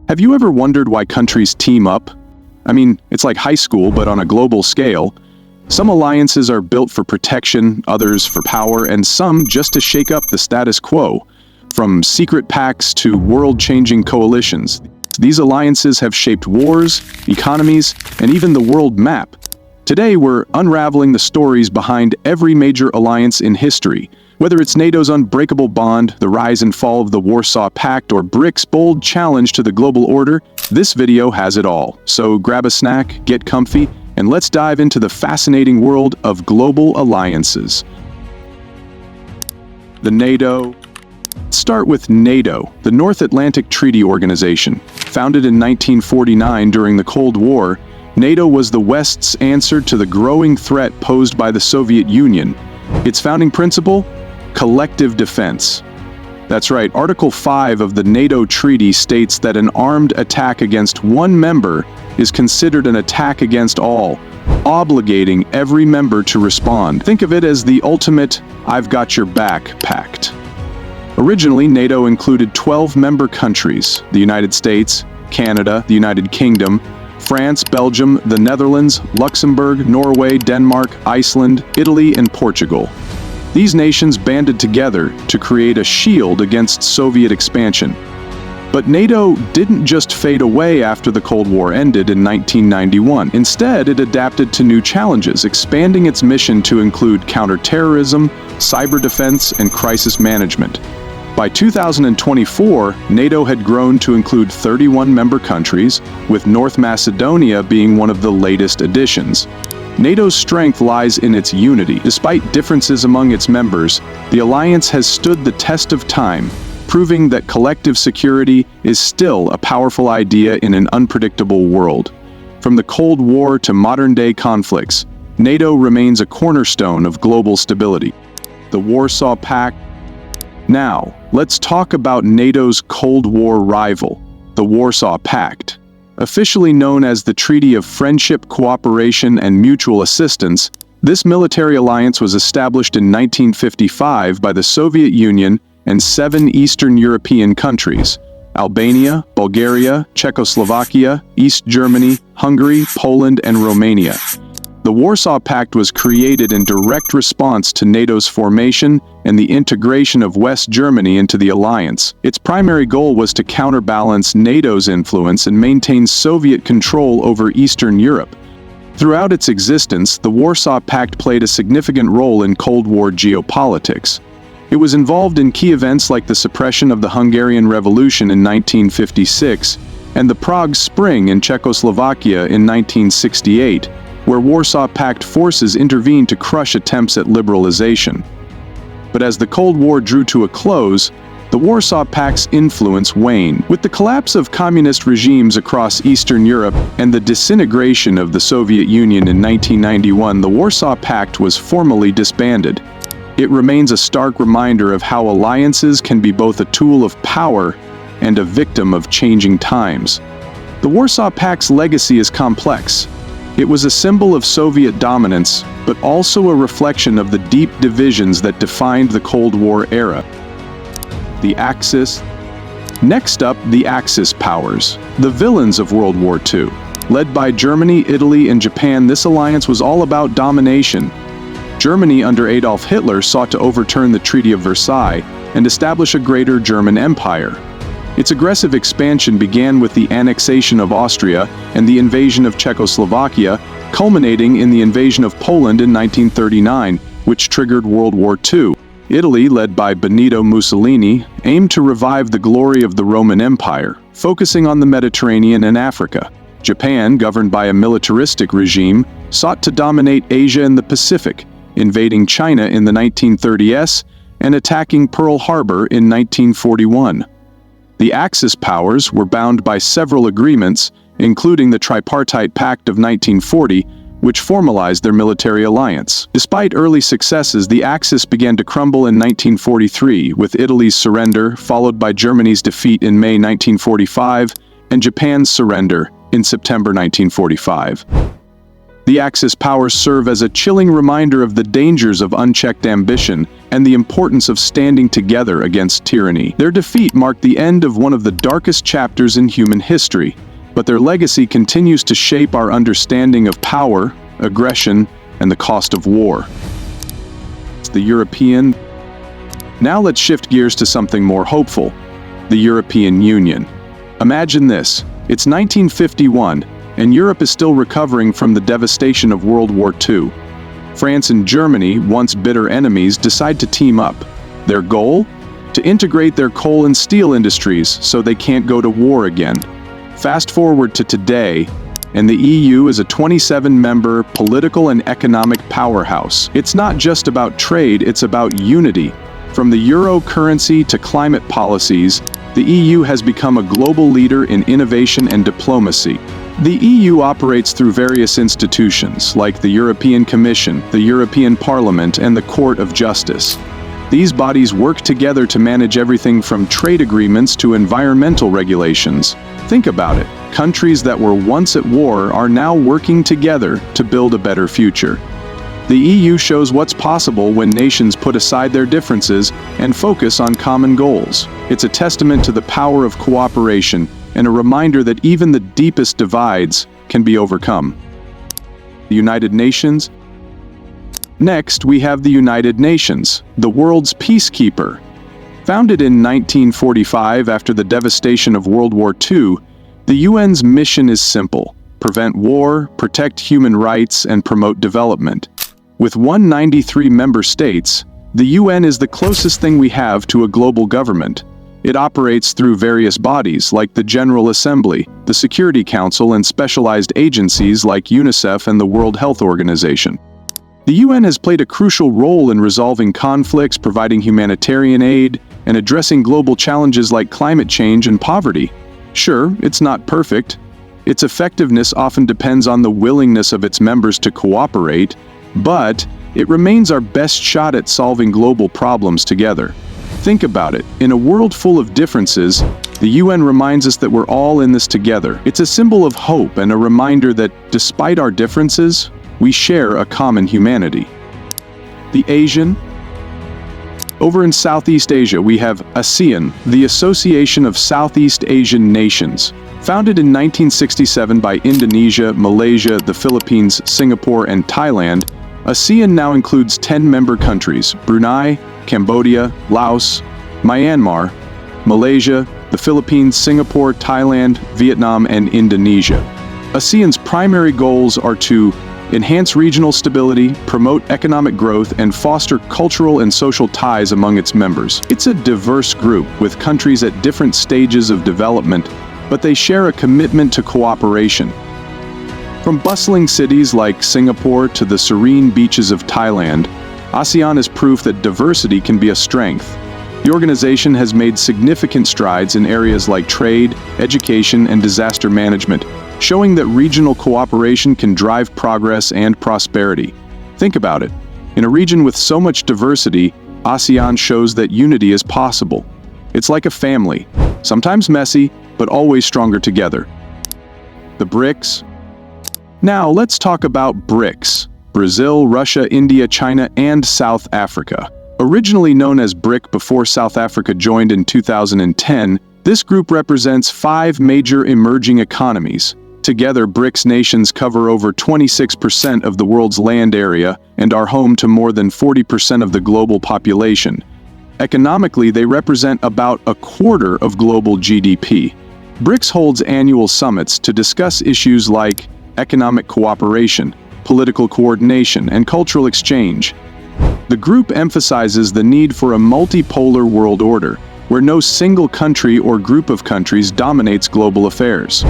Have you ever wondered why countries team up? I mean, it's like high school, but on a global scale. Some alliances are built for protection, others for power, and some just to shake up the status quo. From secret pacts to world-changing coalitions, these alliances have shaped wars, economies, and even the world map. Today, we're unraveling the stories behind every major alliance in history. Whether it's NATO's unbreakable bond, the rise and fall of the Warsaw Pact, or BRICS' bold challenge to the global order, this video has it all. So grab a snack, get comfy, and let's dive into the fascinating world of global alliances. The NATO. Let's start with NATO, the North Atlantic Treaty Organization. Founded in 1949 during the Cold War, NATO was the West's answer to the growing threat posed by the Soviet Union. Its founding principle? Collective defense. That's right, Article 5 of the NATO Treaty states that an armed attack against one member is considered an attack against all, obligating every member to respond. Think of it as the ultimate "I've got your back" pact. Originally, NATO included 12 member countries: the United States, Canada, the United Kingdom, France, Belgium, the Netherlands, Luxembourg, Norway, Denmark, Iceland, Italy, and Portugal. These nations banded together to create a shield against Soviet expansion. But NATO didn't just fade away after the Cold War ended in 1991. Instead, it adapted to new challenges, expanding its mission to include counterterrorism, cyber defense, and crisis management. By 2024, NATO had grown to include 31 member countries, with North Macedonia being one of the latest additions. NATO's strength lies in its unity. Despite differences among its members, the alliance has stood the test of time, proving that collective security is still a powerful idea in an unpredictable world. From the Cold War to modern-day conflicts, NATO remains a cornerstone of global stability. The Warsaw Pact. Now, let's talk about NATO's Cold War rival, the Warsaw Pact. Officially known as the Treaty of Friendship, Cooperation, and Mutual Assistance, this military alliance was established in 1955 by the Soviet Union and 7 Eastern European countries: Albania, Bulgaria, Czechoslovakia, East Germany, Hungary, Poland, and Romania. The Warsaw Pact was created in direct response to NATO's formation and the integration of West Germany into the alliance. Its primary goal was to counterbalance NATO's influence and maintain Soviet control over Eastern Europe. Throughout its existence, the Warsaw Pact played a significant role in Cold War geopolitics. It was involved in key events like the suppression of the Hungarian Revolution in 1956 and the Prague Spring in Czechoslovakia in 1968, where Warsaw Pact forces intervened to crush attempts at liberalization. But as the Cold War drew to a close, the Warsaw Pact's influence waned. With the collapse of communist regimes across Eastern Europe and the disintegration of the Soviet Union in 1991, the Warsaw Pact was formally disbanded. It remains a stark reminder of how alliances can be both a tool of power and a victim of changing times. The Warsaw Pact's legacy is complex. It was a symbol of Soviet dominance, but also a reflection of the deep divisions that defined the Cold War era. The Axis. Next up, the Axis powers, the villains of World War II. Led by Germany, Italy, and Japan, this alliance was all about domination. Germany under Adolf Hitler sought to overturn the Treaty of Versailles and establish a greater German empire. Its aggressive expansion began with the annexation of Austria and the invasion of Czechoslovakia, culminating in the invasion of Poland in 1939, which triggered World War II. Italy, led by Benito Mussolini, aimed to revive the glory of the Roman Empire, focusing on the Mediterranean and Africa. Japan, governed by a militaristic regime, sought to dominate Asia and the Pacific, invading China in the 1930s and attacking Pearl Harbor in 1941. The Axis powers were bound by several agreements, including the Tripartite Pact of 1940, which formalized their military alliance. Despite early successes, the Axis began to crumble in 1943, with Italy's surrender, followed by Germany's defeat in May 1945, and Japan's surrender in September 1945. The Axis powers serve as a chilling reminder of the dangers of unchecked ambition and the importance of standing together against tyranny. Their defeat marked the end of one of the darkest chapters in human history, but their legacy continues to shape our understanding of power, aggression, and the cost of war. The European. Now let's shift gears to something more hopeful: the European Union. Imagine this: it's 1951, and Europe is still recovering from the devastation of World War II. France and Germany, once bitter enemies, decide to team up. Their goal? To integrate their coal and steel industries so they can't go to war again. Fast forward to today, and the EU is a 27-member political and economic powerhouse. It's not just about trade, it's about unity. From the euro currency to climate policies, the EU has become a global leader in innovation and diplomacy. The EU operates through various institutions, like the European Commission, the European Parliament, and the Court of Justice. These bodies work together to manage everything from trade agreements to environmental regulations. Think about it. Countries that were once at war are now working together to build a better future. The EU shows what's possible when nations put aside their differences and focus on common goals. It's a testament to the power of cooperation and a reminder that even the deepest divides can be overcome. The United Nations. Next, we have the United Nations, the world's peacekeeper. Founded in 1945 after the devastation of World War II, the UN's mission is simple: prevent war, protect human rights, and promote development. With 193 member states, the UN is the closest thing we have to a global government. It operates through various bodies like the General Assembly, the Security Council, and specialized agencies like UNICEF and the World Health Organization. The UN has played a crucial role in resolving conflicts, providing humanitarian aid, and addressing global challenges like climate change and poverty. Sure, it's not perfect. Its effectiveness often depends on the willingness of its members to cooperate, but it remains our best shot at solving global problems together. Think about it. In a world full of differences, the UN reminds us that we're all in this together. It's a symbol of hope and a reminder that, despite our differences, we share a common humanity. The Asian. Over in Southeast Asia, we have ASEAN, the Association of Southeast Asian Nations. Founded in 1967 by Indonesia, Malaysia, the Philippines, Singapore, and Thailand, ASEAN now includes 10 member countries: Brunei, Cambodia, Laos, Myanmar, Malaysia, the Philippines, Singapore, Thailand, Vietnam, and Indonesia. ASEAN's primary goals are to enhance regional stability, promote economic growth, and foster cultural and social ties among its members. It's a diverse group with countries at different stages of development, but they share a commitment to cooperation. From bustling cities like Singapore to the serene beaches of Thailand, ASEAN is proof that diversity can be a strength. The organization has made significant strides in areas like trade, education, and disaster management, showing that regional cooperation can drive progress and prosperity. Think about it. In a region with so much diversity, ASEAN shows that unity is possible. It's like a family, sometimes messy, but always stronger together. The BRICS. Now let's talk about BRICS: Brazil, Russia, India, China, and South Africa. Originally known as BRIC before South Africa joined in 2010, this group represents 5 major emerging economies. Together, BRICS nations cover over 26% of the world's land area and are home to more than 40% of the global population. Economically, they represent about a quarter of global GDP. BRICS holds annual summits to discuss issues like economic cooperation, political coordination, and cultural exchange. The group emphasizes the need for a multipolar world order, where no single country or group of countries dominates global affairs.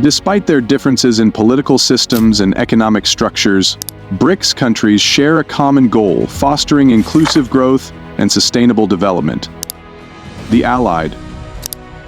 Despite their differences in political systems and economic structures, BRICS countries share a common goal: fostering inclusive growth and sustainable development. The Allied.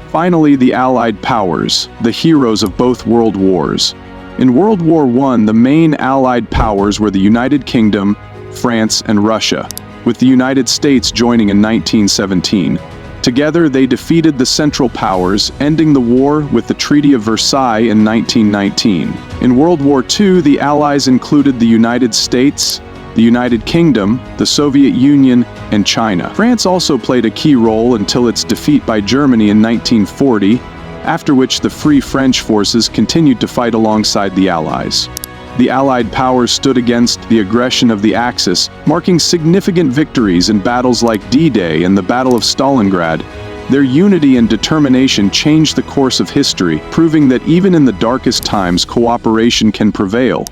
Finally, the Allied powers, the heroes of both world wars. In World War I, the main Allied powers were the United Kingdom, France, and Russia, with the United States joining in 1917. Together, they defeated the Central Powers, ending the war with the Treaty of Versailles in 1919. In World War II, the Allies included the United States, the United Kingdom, the Soviet Union, and China. France also played a key role until its defeat by Germany in 1940, after which the Free French forces continued to fight alongside the Allies. The Allied powers stood against the aggression of the Axis, marking significant victories in battles like D-Day and the Battle of Stalingrad. Their unity and determination changed the course of history, proving that even in the darkest times, cooperation can prevail.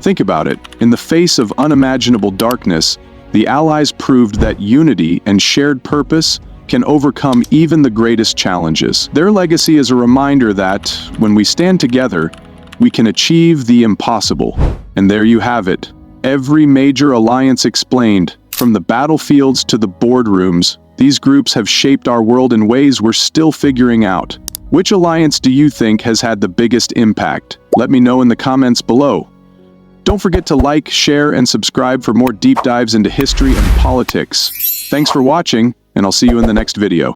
Think about it. In the face of unimaginable darkness, the Allies proved that unity and shared purpose can overcome even the greatest challenges. Their legacy is a reminder that, when we stand together, we can achieve the impossible. And there you have it. Every major alliance explained, from the battlefields to the boardrooms. These groups have shaped our world in ways we're still figuring out. Which alliance do you think has had the biggest impact? Let me know in the comments below. Don't forget to like, share, and subscribe for more deep dives into history and politics. Thanks for watching, and I'll see you in the next video.